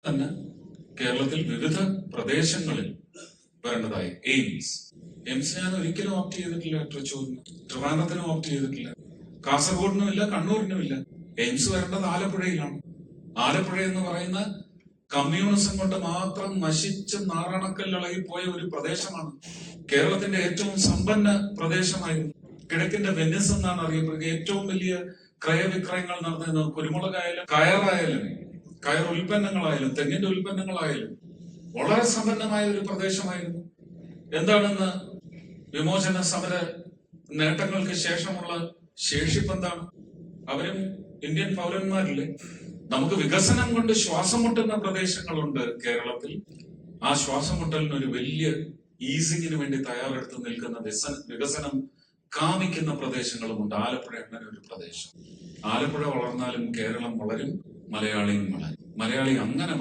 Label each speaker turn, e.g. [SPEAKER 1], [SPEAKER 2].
[SPEAKER 1] തന്നെ കേരളത്തിൽ വിവിധ പ്രദേശങ്ങളിൽ വരേണ്ടതായി എയിംസ് ഞാൻ ഒരിക്കലും ഓപ്റ്റ് ചെയ്തിട്ടില്ല. തൃശ്ശൂരിന്, ട്രിവാൻഡ്രത്തിനും ഓപ്റ്റ് ചെയ്തിട്ടില്ല, കാസർഗോഡിനുമില്ല, കണ്ണൂരിനുമില്ല. എയിംസ് വരേണ്ടത് ആലപ്പുഴയിലാണ്. ആലപ്പുഴ എന്ന് പറയുന്ന കമ്മ്യൂണിസം കൊണ്ട് മാത്രം നശിച്ച് നാറാണക്കല്ലിളകി പോയ ഒരു പ്രദേശമാണ്. കേരളത്തിന്റെ ഏറ്റവും സമ്പന്ന പ്രദേശമായിരുന്നു. കിഴക്കിന്റെ വെനിസ് എന്നാണ് അറിയപ്പെടുക. ഏറ്റവും വലിയ ക്രയവിക്രയങ്ങൾ നടന്നിരുന്നത് കുരുമുളകായാലും കയറായാലും കയർ ഉൽപ്പന്നങ്ങളായാലും തെങ്ങിന്റെ ഉൽപ്പന്നങ്ങളായാലും വളരെ സമ്പന്നമായ ഒരു പ്രദേശമായിരുന്നു. എന്താണെന്ന് വിമോചന സമര നേട്ടങ്ങൾക്ക് ശേഷമുള്ള ശേഷിപ്പ് എന്താണ്? അവരും ഇന്ത്യൻ പൗരന്മാരില്ലേ? നമുക്ക് വികസനം കൊണ്ട് ശ്വാസം മുട്ടുന്ന പ്രദേശങ്ങളുണ്ട് കേരളത്തിൽ. ആ ശ്വാസം മുട്ടലിന് ഒരു വലിയ ഈസിങ്ങിന് വേണ്ടി തയ്യാറെടുത്ത് നിൽക്കുന്ന വികസനം കാമിക്കുന്ന പ്രദേശങ്ങളുമുണ്ട്. ആലപ്പുഴ അങ്ങനെ ഒരു പ്രദേശം. ആലപ്പുഴ വളർന്നാലും കേരളം വളരും, മലയാളിയും വളരും. മലയാളി അങ്ങനെ